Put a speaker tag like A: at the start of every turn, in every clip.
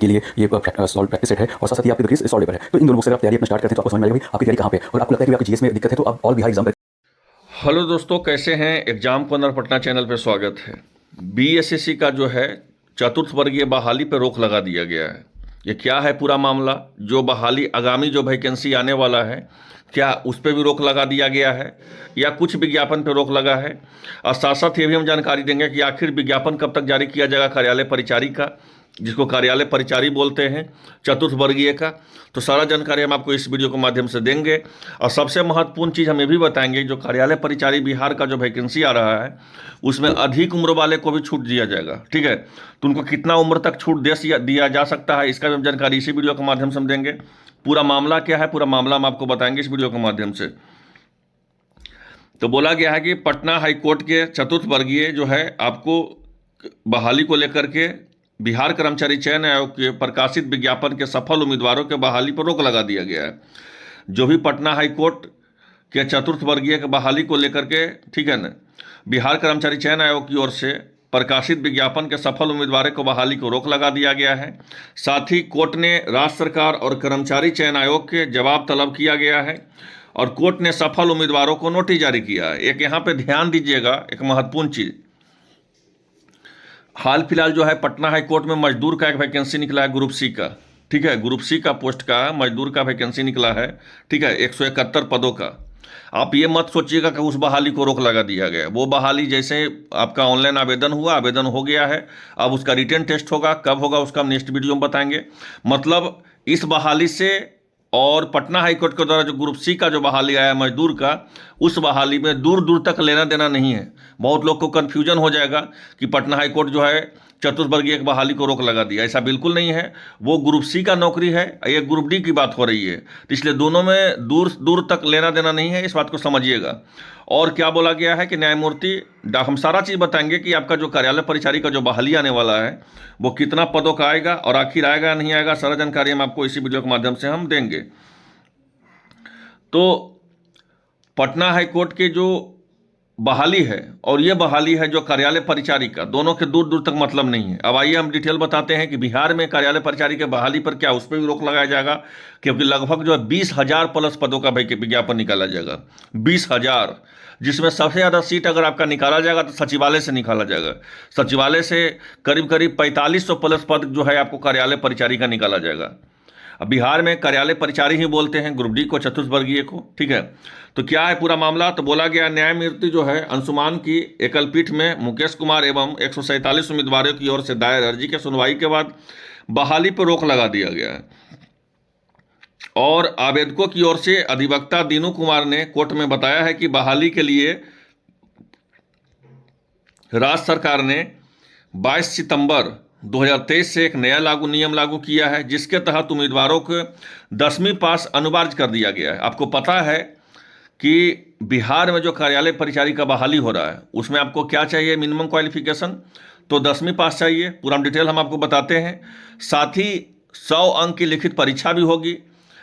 A: के लिए ये सॉल्व प्रैक्टिस सेट है और साथ साथ ही आपकी ग्रीस सॉल्व पेपर है। तो इन दोनों बुक से आप तैयारी अपना स्टार्ट करते हैं तो आपको समझ में आएगा भाई आपकी तैयारी कहाँ पे, और आपको लगता है कि आपकी जीएस में दिक्कत है तो आप ऑल बिहार एग्जाम।
B: हेलो दोस्तों, कैसे हैं? एग्जाम कॉर्नर पटना चैनल पे स्वागत है। बीएसएससी का जो है चतुर्थ वर्गीय बहाली पे रोक लगा दिया गया है। ये क्या है पूरा मामला? जो बहाली आगामी जो वैकेंसी आने वाला है, क्या उस पर भी रोक लगा दिया गया है या कुछ विज्ञापन पे रोक लगा है? और साथ साथ ये भी हम जानकारी देंगे कि आखिर विज्ञापन कब तक जारी किया जाएगा कार्यालय परिचारी का, जिसको कार्यालय परिचारी बोलते हैं, चतुर्थ वर्गीय का। तो सारा जानकारी हम आपको इस वीडियो के माध्यम से देंगे। और सबसे महत्वपूर्ण चीज़ हम ये भी बताएंगे, जो कार्यालय परिचारी बिहार का जो वैकेंसी आ रहा है उसमें अधिक उम्र वाले को भी छूट दिया जाएगा। ठीक है, तो उनको कितना उम्र तक छूट दिया जा सकता है, इसका भी हम जानकारी इसी वीडियो के माध्यम से हम देंगे। पूरा मामला क्या है, पूरा मामला हम आपको बताएंगे इस वीडियो के माध्यम से। तो बोला गया है कि पटना हाईकोर्ट के चतुर्थ वर्गीय जो है आपको बहाली को लेकर के बिहार कर्मचारी चयन आयोग के प्रकाशित विज्ञापन के सफल उम्मीदवारों के बहाली पर रोक लगा दिया गया है। जो भी पटना हाईकोर्ट के चतुर्थ वर्गीय के बहाली को लेकर के, ठीक है ना, बिहार कर्मचारी चयन आयोग की ओर से प्रकाशित विज्ञापन के सफल उम्मीदवारों को बहाली को रोक लगा दिया गया है। साथ ही कोर्ट ने राज्य सरकार और कर्मचारी चयन आयोग के जवाब तलब किया गया है और कोर्ट ने सफल उम्मीदवारों को नोटिस जारी किया है। एक यहाँ पे ध्यान दीजिएगा, एक महत्वपूर्ण चीज़, हाल फिलहाल जो है पटना हाई कोर्ट में मजदूर का एक वैकेंसी निकला है, ग्रुप सी का। ठीक है, ग्रुप सी का पोस्ट का मजदूर का वैकेंसी निकला है। ठीक है, 171 पदों का। आप ये मत सोचिएगा कि उस बहाली को रोक लगा दिया गया। वो बहाली जैसे आपका ऑनलाइन आवेदन हुआ, आवेदन हो गया है, अब उसका रिटन टेस्ट होगा, कब होगा उसका हम नेक्स्ट वीडियो में बताएंगे। मतलब इस बहाली से और पटना हाईकोर्ट के द्वारा जो ग्रुप सी का जो बहाली आया मजदूर का, उस बहाली में दूर दूर तक लेना देना नहीं है। बहुत लोग को कन्फ्यूजन हो जाएगा कि पटना हाईकोर्ट जो है चतुर्थवर्गीय एक बहाली को रोक लगा दिया। ऐसा बिल्कुल नहीं है। वो ग्रुप सी का नौकरी है, ये ग्रुप डी की बात हो रही है, तो इसलिए दोनों में दूर दूर तक लेना देना नहीं है, इस बात को समझिएगा। और क्या बोला गया है कि न्यायमूर्ति, हम सारा चीज़ बताएंगे कि आपका जो कार्यालय परिचारी का जो बहाली आने वाला है वो कितना पदों का आएगा और आखिर आएगा या नहीं आएगा, सारा जानकारी हम आपको इसी वीडियो के माध्यम से हम देंगे। तो पटना हाईकोर्ट के जो बहाली है और ये बहाली है जो कार्यालय परिचारी का, दोनों के दूर दूर तक मतलब नहीं है। अब आइए हम डिटेल बताते हैं कि बिहार में कार्यालय परिचारी के बहाली पर क्या उस पर भी रोक लगाया जाएगा, क्योंकि लगभग जो है 20,000 प्लस पदों का विज्ञापन निकाला जाएगा। 20,000, जिसमें सबसे ज़्यादा सीट अगर आपका निकाला जाएगा तो सचिवालय से निकाला जाएगा। सचिवालय से करीब करीब 4500 प्लस पद जो है आपको कार्यालय परिचारी का निकाला जाएगा। अब बिहार में कार्यालय परिचारी ही बोलते हैं ग्रुप डी को, चतुर्थ वर्गीय को। ठीक है, तो क्या है पूरा मामला? तो बोला गया न्यायमूर्ति जो है अंशुमान की एकल पीठ में मुकेश कुमार एवं 147 उम्मीदवारों की ओर से दायर अर्जी के सुनवाई के बाद बहाली पर रोक लगा दिया गया है। और आवेदकों की ओर से अधिवक्ता दीनू कुमार ने कोर्ट में बताया है कि बहाली के लिए राज्य सरकार ने 22 सितंबर 2023 से एक नया नियम लागू किया है, जिसके तहत उम्मीदवारों को 10वीं पास अनिवार्य कर दिया गया है। आपको पता है कि बिहार में जो कार्यालय परिचारी का बहाली हो रहा है उसमें आपको क्या चाहिए, मिनिमम क्वालिफिकेशन, तो 10वीं पास चाहिए। पूरा डिटेल हम आपको बताते हैं। साथ ही 100 अंक की लिखित परीक्षा भी होगी।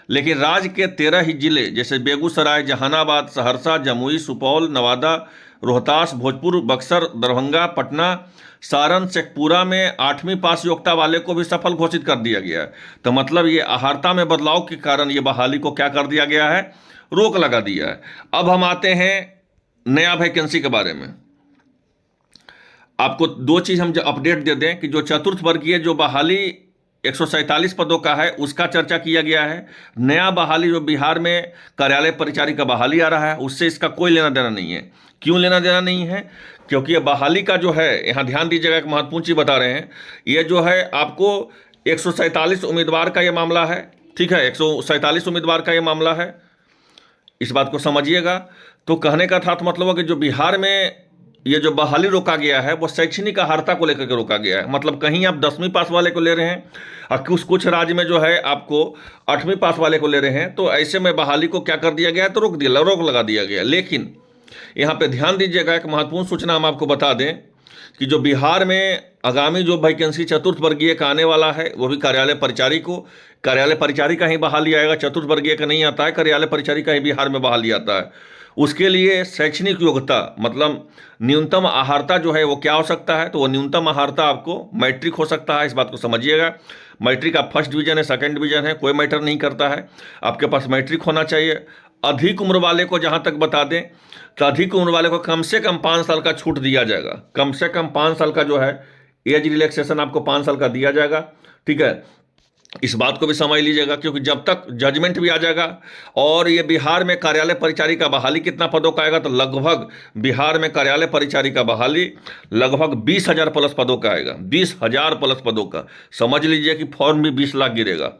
B: लेकिन राज्य के 13 ही जिले जैसे बेगूसराय, जहानाबाद, सहरसा, जमुई, सुपौल, नवादा, रोहतास, भोजपुर, बक्सर, दरभंगा, पटना, सारण, शेखपुरा में 8वीं पास योग्यता वाले को भी सफल घोषित कर दिया गया है। तो मतलब ये आहारता में बदलाव के कारण ये बहाली को क्या कर दिया गया है, रोक लगा दिया है। अब हम आते हैं नया वैकेंसी के बारे में। आपको दो चीज़ हम अपडेट दे दें कि जो चतुर्थ वर्गीय जो बहाली 147 पदों का है उसका चर्चा किया गया है। नया बहाली जो बिहार में कार्यालय परिचारी का बहाली आ रहा है उससे इसका कोई लेना देना नहीं है। क्यों लेना देना नहीं है? क्योंकि ये बहाली का जो है, यहाँ ध्यान दीजिएगा, एक महत्वपूर्ण चीज़ बता रहे हैं। ये जो है आपको 147 उम्मीदवार का ये मामला है। ठीक है, 147 उम्मीदवार का ये मामला है, इस बात को समझिएगा। तो कहने का था मतलब है कि जो बिहार में ये जो बहाली रोका गया है वो शैक्षणिक अर्हता को लेकर के रोका गया है। मतलब कहीं आप 10वीं पास वाले को ले रहे हैं और कुछ राज्य में जो है आपको 8वीं पास वाले को ले रहे हैं, तो ऐसे में बहाली को क्या कर दिया गया है, तो रोक लगा दिया गया। लेकिन यहाँ पे ध्यान दीजिएगा, एक महत्वपूर्ण सूचना हम आपको बता दें कि जो बिहार में आगामी जो वैकेंसी चतुर्थ वर्गीय का आने वाला है वो भी कार्यालय परिचारी को, कार्यालय परिचारी का ही बहाली आएगा, चतुर्थ वर्गीय का नहीं आता है, कार्यालय परिचारी का ही बिहार में बहाली आता है। उसके लिए शैक्षणिक योग्यता मतलब न्यूनतम आहारता जो है वो क्या हो सकता है, तो वो न्यूनतम आहारता आपको मैट्रिक हो सकता है, इस बात को समझिएगा। मैट्रिक आप फर्स्ट डिवीजन है, सेकंड डिवीजन है, कोई मैटर नहीं करता है, आपके पास मैट्रिक होना चाहिए। अधिक उम्र वाले को जहाँ तक बता दें तो अधिक उम्र वाले को कम से कम 5 साल का छूट दिया जाएगा, कम से कम 5 साल का जो है एज रिलैक्सेशन आपको 5 साल का दिया जाएगा, ठीक है। इस बात को भी समझ लीजिएगा, क्योंकि जब तक जजमेंट भी आ जाएगा और ये बिहार में कार्यालय परिचारी का बहाली कितना पदों का आएगा, तो लगभग बिहार में कार्यालय परिचारी का बहाली लगभग 20,000 प्लस पदों का आएगा, 20,000 प्लस पदों का। समझ लीजिए कि फॉर्म भी 20 लाख गिरेगा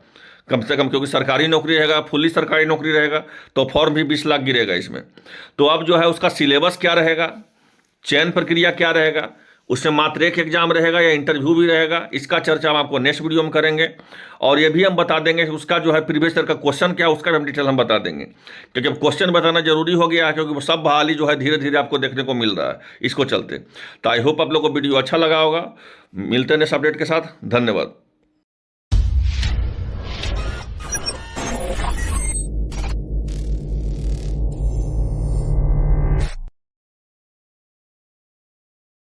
B: कम से कम, क्योंकि सरकारी नौकरी रहेगा, फुल्ली सरकारी नौकरी रहेगा, तो फॉर्म भी 20 लाख गिरेगा इसमें। तो अब जो है उसका सिलेबस क्या रहेगा, चयन प्रक्रिया क्या रहेगा, उसमें मात्र एक एग्जाम रहेगा या इंटरव्यू भी रहेगा, इसका चर्चा हम आपको नेक्स्ट वीडियो में करेंगे। और ये भी हम बता देंगे कि उसका जो है प्रीवियस ईयर का क्वेश्चन क्या है, उसका भी हम डिटेल हम बता देंगे, क्योंकि अब क्वेश्चन बताना जरूरी हो गया है, क्योंकि वो सब बहाली जो है धीरे धीरे आपको देखने को मिल रहा है इसको चलते। तो आई होप आप लोग को वीडियो अच्छा लगा होगा। मिलते हैं नेक्स्ट अपडेट के साथ, धन्यवाद।